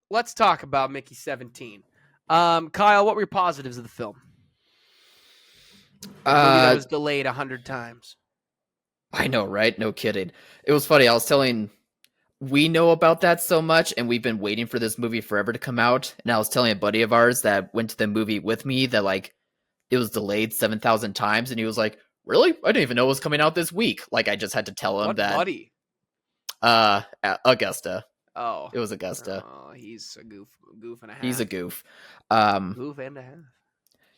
let's talk about Mickey 17. Kyle, what were your positives of the film? A movie that Uh, was delayed 100 times. I know, right? No kidding. It was funny. We know about that so much, and we've been waiting for this movie forever to come out. And I was telling a buddy of ours that went to the movie with me that like it was delayed 7,000 times, and he was like, "Really? I didn't even know it was coming out this week." Like I just had to tell him What that. buddy? Augusta. Oh, It was Augusta. he's a goof and a He's a half. goof. Um, Goof and a half.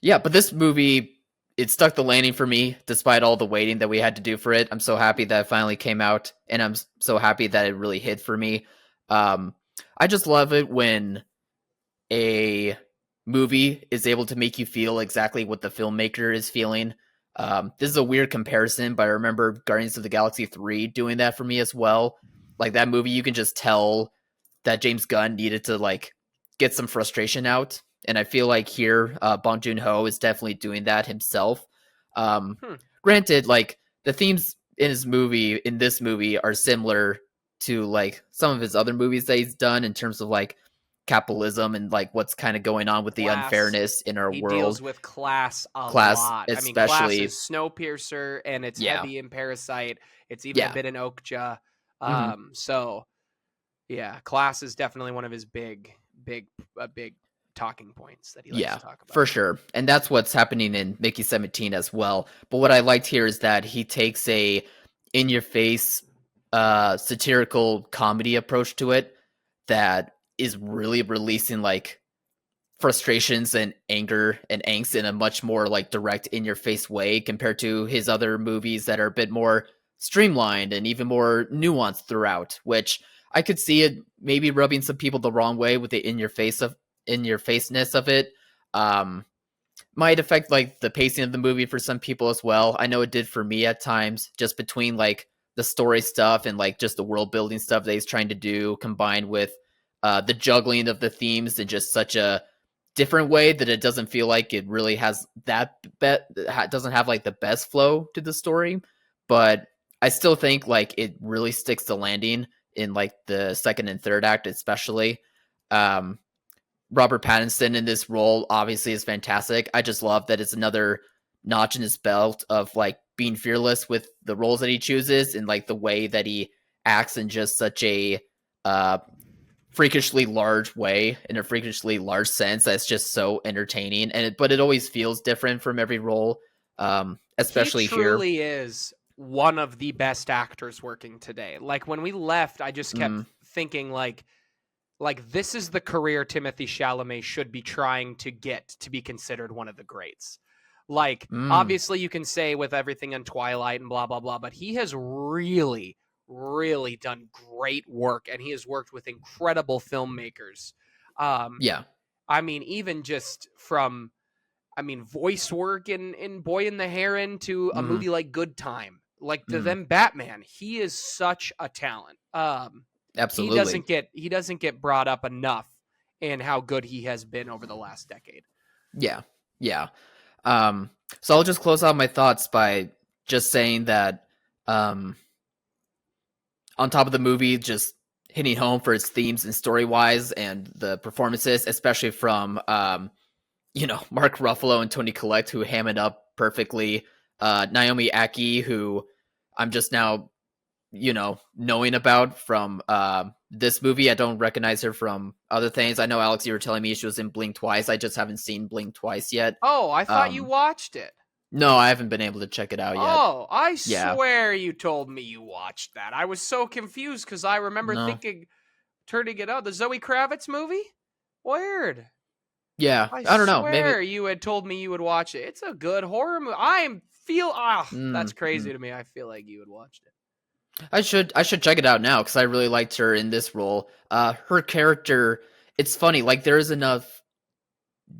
yeah, but this movie, it stuck the landing for me despite all the waiting that we had to do for it. I'm so happy that it finally came out, and I'm so happy that it really hit for me. Um, I just love it when a movie is able to make you feel exactly what the filmmaker is feeling. This is a weird comparison, but I remember Guardians of the Galaxy 3 doing that for me as well. Like that movie, you can just tell that James Gunn needed to like get some frustration out. And I feel like here, Bong Joon-ho is definitely doing that himself. Um, Hmm. Granted, like the themes in this movie are similar to like some of his other movies that he's done in terms of like capitalism and like what's kind of going on with the Class. unfairness in our He world. deals with class a Class, lot. I mean, class is especially. Snowpiercer, and it's Yeah. heavy in Parasite. It's even a Yeah. bit in Okja. Hmm. So yeah, class is definitely one of his big talking points that he likes Yeah, to talk about. for sure. And that's what's happening in Mickey 17 as well. But what I liked here is that he takes a in your face satirical comedy approach to it that is really releasing like frustrations and anger and angst in a much more like direct in your face way compared to his other movies that are a bit more streamlined and even more nuanced throughout, which I could see it maybe rubbing some people the wrong way with the in your faceness of it. um might affect like the pacing of the movie for some people as well. I know it did for me at times, just between like the story stuff and like just the world building stuff that he's trying to do, combined with the juggling of the themes in just such a different way that it doesn't feel like it really has doesn't have like the best flow to the story. But I still think like it really sticks the landing in like the second and third act, especially. Um, Robert Pattinson in this role obviously is fantastic. I just love that it's another notch in his belt of like being fearless with the roles that he chooses and like the way that he acts in just such a uh freakishly large way, in a freakishly large sense that's just so entertaining. But it always feels different from every role. He Especially here. truly is one of the best actors working today. Like when we left, I just kept Mm, thinking like this is the career Timothy Chalamet should be trying to get to be considered one of the greats. Like mm, obviously you can say with everything on Twilight and blah blah blah, but he has really done great work, and he has worked with incredible filmmakers. Um yeah. I mean even just from voice work in Boy and the Heron to a Mm, movie like Good Time, like to mm, them Batman. He is such a talent. absolutely. He doesn't get brought up enough in how good he has been over the last decade. Yeah. Yeah. Um, so I'll just close out my thoughts by just saying that um, on top of the movie, just hitting home for its themes and story wise and the performances, especially from Mark Ruffalo and Tony Collette, who ham it up perfectly. Naomi Aki, who I'm just now knowing about from this movie. I don't recognize her from other things. I know, Alex, you were telling me she was in Blink Twice. I just haven't seen Blink Twice yet. Oh, I thought you Um, watched it. no, I haven't been able to check it out yet. Oh, I Yeah, swear you told me you watched that. I was so confused because I remember no, thinking, turning it out, the Zoe Kravitz movie? Weird. yeah, I I don't know. Maybe. swear you had told me you would watch it. It's a good horror movie. That's Mm, crazy mm. to me. I feel like you had watched it. I should check it out now because I really liked her in this role. Her character, it's funny. Like there is enough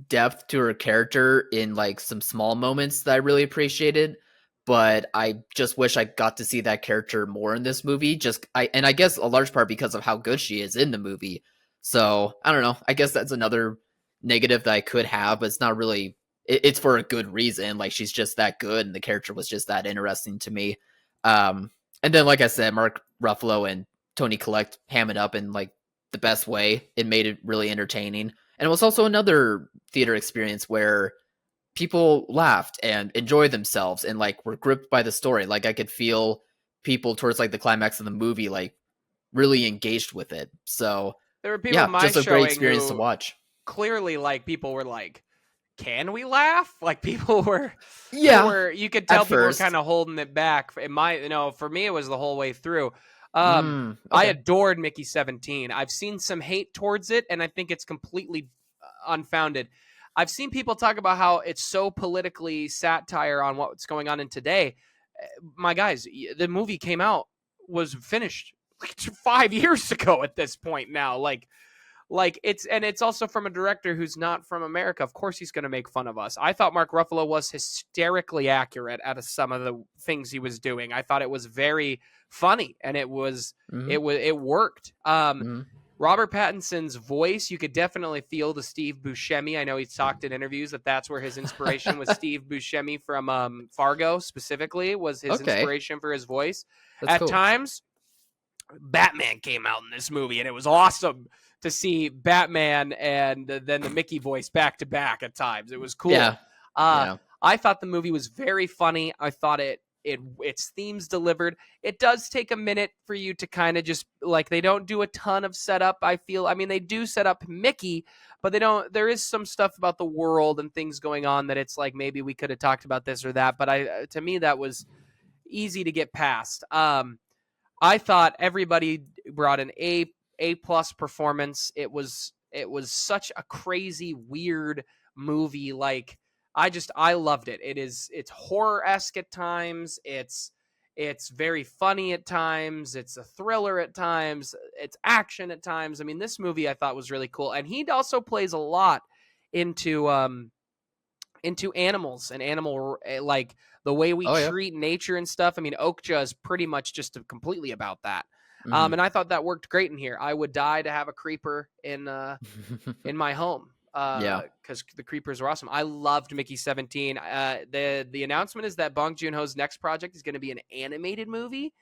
depth to her character in like some small moments that I really appreciated. But I just wish I got to see that character more in this movie. I guess a large part because of how good she is in the movie. So I don't know. I guess that's another negative that I could have, but it's not really. It's for a good reason. Like she's just that good, and the character was just that interesting to me. Um, and then, like I said, Mark Ruffalo and Tony Collette ham it up in like the best way. It made it really entertaining. And it was also another theater experience where people laughed and enjoyed themselves and like were gripped by the story. Like I could feel people towards like the climax of the movie like really engaged with it. So There were people in yeah, my just a great showing experience to who watch. clearly like people were like, can we laugh? Like people were there Yeah, were you could at tell people were kind first. of holding it back. In my for me it was the whole way through. I Okay. adored Mickey 17. I've seen some hate towards it and I think it's completely unfounded. I've seen people talk about how it's so politically satire on what's going on in today. My guys, the movie came out was finished like 5 years ago at this point now. Like it's also from a director who's not from America. Of course he's going to make fun of us. I thought Mark Ruffalo was hysterically accurate at some of the things he was doing. I thought it was very funny and Mm-hmm. it worked. Mm-hmm. Robert Pattinson's voice, you could definitely feel the Steve Buscemi. I know he's talked in interviews that that's where his inspiration was. Steve Buscemi from Fargo specifically was his Okay, inspiration for his voice. that's At cool. times, Batman came out in this movie, and it was awesome to see Batman and then the Mickey voice back to back at times. It was Yeah, cool. Uh, yeah. I thought the movie was very funny. I thought its themes delivered. It does take a minute for you to kind of just like they don't do a ton of setup. I feel. I mean, they do set up Mickey, but they don't. There is some stuff about the world and things going on that it's like maybe we could have talked about this or that. But to me, that was easy to get past. I thought everybody brought an A plus performance. It was such a crazy, weird movie. Like I loved it. It's horror-esque at times. It's very funny at times. It's a thriller at times. It's action at times. I mean, this movie I thought was really cool. And he also plays a lot into animals and animal like the way we Oh yeah. treat nature and stuff. I mean, Okja is pretty much just completely about that. Mm-hmm. And I thought that worked great in here. I would die to have a creeper in my home Yeah. because the creepers are awesome. I loved Mickey 17. The announcement is that Bong Joon-ho's next project is going to be an animated movie.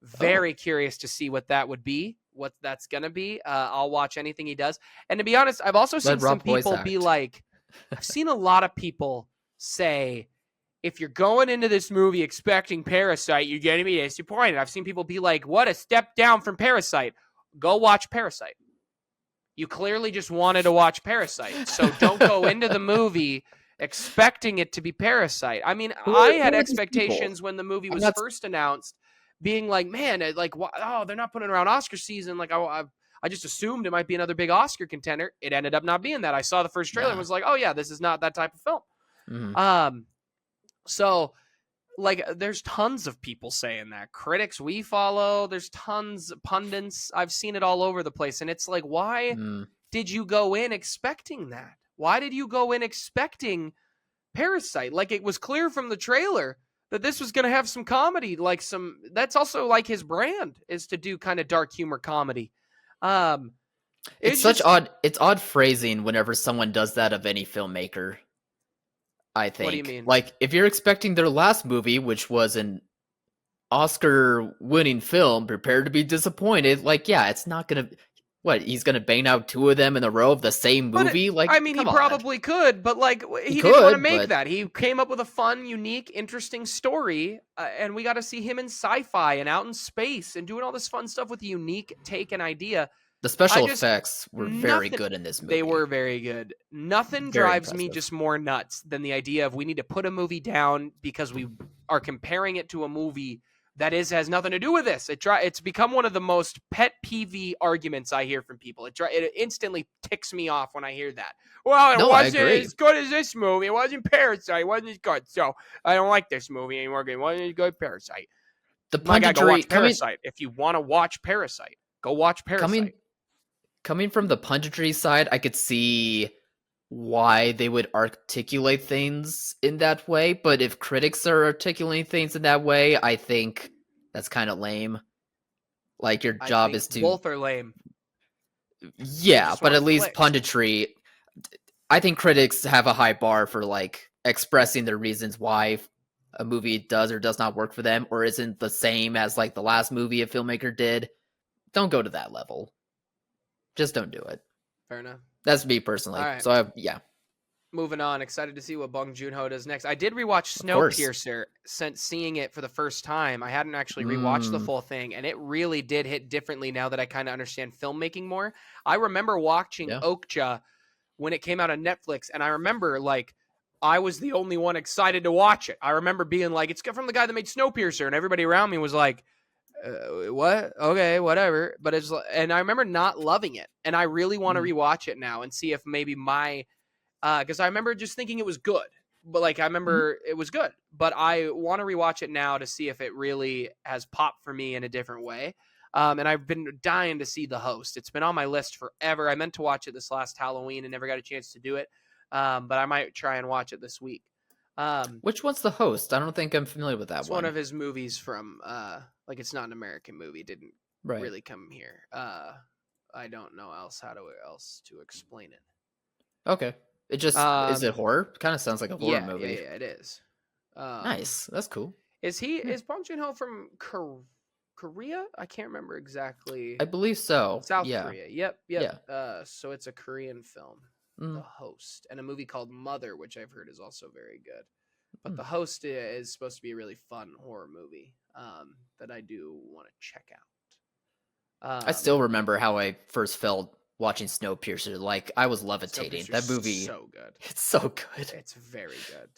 Oh, Very curious to see what that would be, what that's going to be. I'll watch anything he does. And to be honest, I've also seen let some Rob voice people be act. like, I've seen a lot of people say, if you're going into this movie expecting Parasite, you're going to be disappointed. I've seen people be like, what a step down from Parasite. Go watch Parasite. You clearly just wanted to watch Parasite. So don't go into the movie expecting it to be Parasite. I mean, I had Who are these people? expectations when the movie I'm was not. first announced, being like, man, like, oh, they're not putting around Oscar season. Like, I just assumed it might be another big Oscar contender. It ended up not being that. I saw the first trailer and Nah. was like, oh, yeah, this is not that type of film. Mm-hmm. Um, so like there's tons of people saying that, critics we follow, there's tons of pundits, I've seen it all over the place, and it's like, why Mm. did you go in expecting that? Why did you go in expecting Parasite? Like, it was clear from the trailer that this was going to have some comedy, like some, that's also like his brand, is to do kind of dark humor comedy. um It's it's such just, odd. It's odd phrasing whenever someone does that of any filmmaker. I what do you think mean? like if you're expecting their last movie, which was an Oscar-winning film, prepare to be disappointed. Like, yeah, it's not gonna. What, he's gonna bang out two of them in a row of the same But movie? Like, I mean, he come on. probably could, but like He he didn't want to could, make but that. He came up with a fun, unique, interesting story, and we got to see him in sci-fi and out in space and doing all this fun stuff with a unique take and idea. the I special just effects were very nothing. good in this They movie. were very good. Nothing Very drives me impressive. just more nuts than the idea of we need to put a movie down because we are comparing it to a movie that has nothing to do with this. It's become one of the most pet peeve arguments I hear from people. It instantly ticks me off when I hear that. Well, it No, I wasn't agree. as good as this movie. It wasn't Parasite. It wasn't as good. So I don't like this movie anymore. It wasn't as good as Parasite. The My guy, go watch punditry Parasite. If you want to watch Parasite, go watch coming Parasite. coming from the punditry side, I could see why they would articulate things in that way, but if critics are articulating things in that way, I think that's kind of lame. Like, your I job think is to, both are lame. They yeah, just but want at least clicks. punditry, I think critics have a high bar for like expressing their reasons why a movie does or does not work for them or isn't the same as like the last movie a filmmaker did. Don't go to that level. Just don't do it. Fair enough. That's me All personally. right. So yeah, Moving on, excited to see what Bong Joon-ho does next. I did rewatch of course. Snowpiercer since seeing it for the first time. I hadn't actually rewatched the Mm, full thing, and it really did hit differently now that I kind of understand filmmaking more. I remember watching yeah. Okja when it came out on Netflix, and I remember like I was the only one excited to watch it. I remember being like, "It's from the guy that made Snowpiercer," and everybody around me was like, "What? Okay, whatever." But and I remember not loving it, and I really want to Mm, rewatch it now and see if maybe my because I remember just thinking it was good, but like I mhm. remember it was good, but I want to rewatch it now to see if it really has popped for me in a different way. And I've been dying to see The Host. It's been on my list forever. I meant to watch it this last Halloween and never got a chance to do it, but I might try and watch it this week. Um, Which one's the host? I don't think I'm familiar with that it's one one. of his movies from like it's not an American movie. Didn't Right. really come here. I don't know else to explain it. Okay. It just is Um, it horror? Kind of sounds like a horror yeah, movie. it is. Um, Nice. That's cool. Yeah. is Bong Joon Ho from Korea? I can't remember I exactly. believe so. South Yeah. Korea. Yep, yep. Yeah. So it's a Korean film, The Mm, Host, and a movie called Mother, which I've heard is also very good. But mm. The Host is supposed to be a really fun horror movie that I do want to check out. I still remember how I first felt watching Snowpiercer. Like I was levitating. Snowpiercer's That movie, so good. it's so good. It's very good.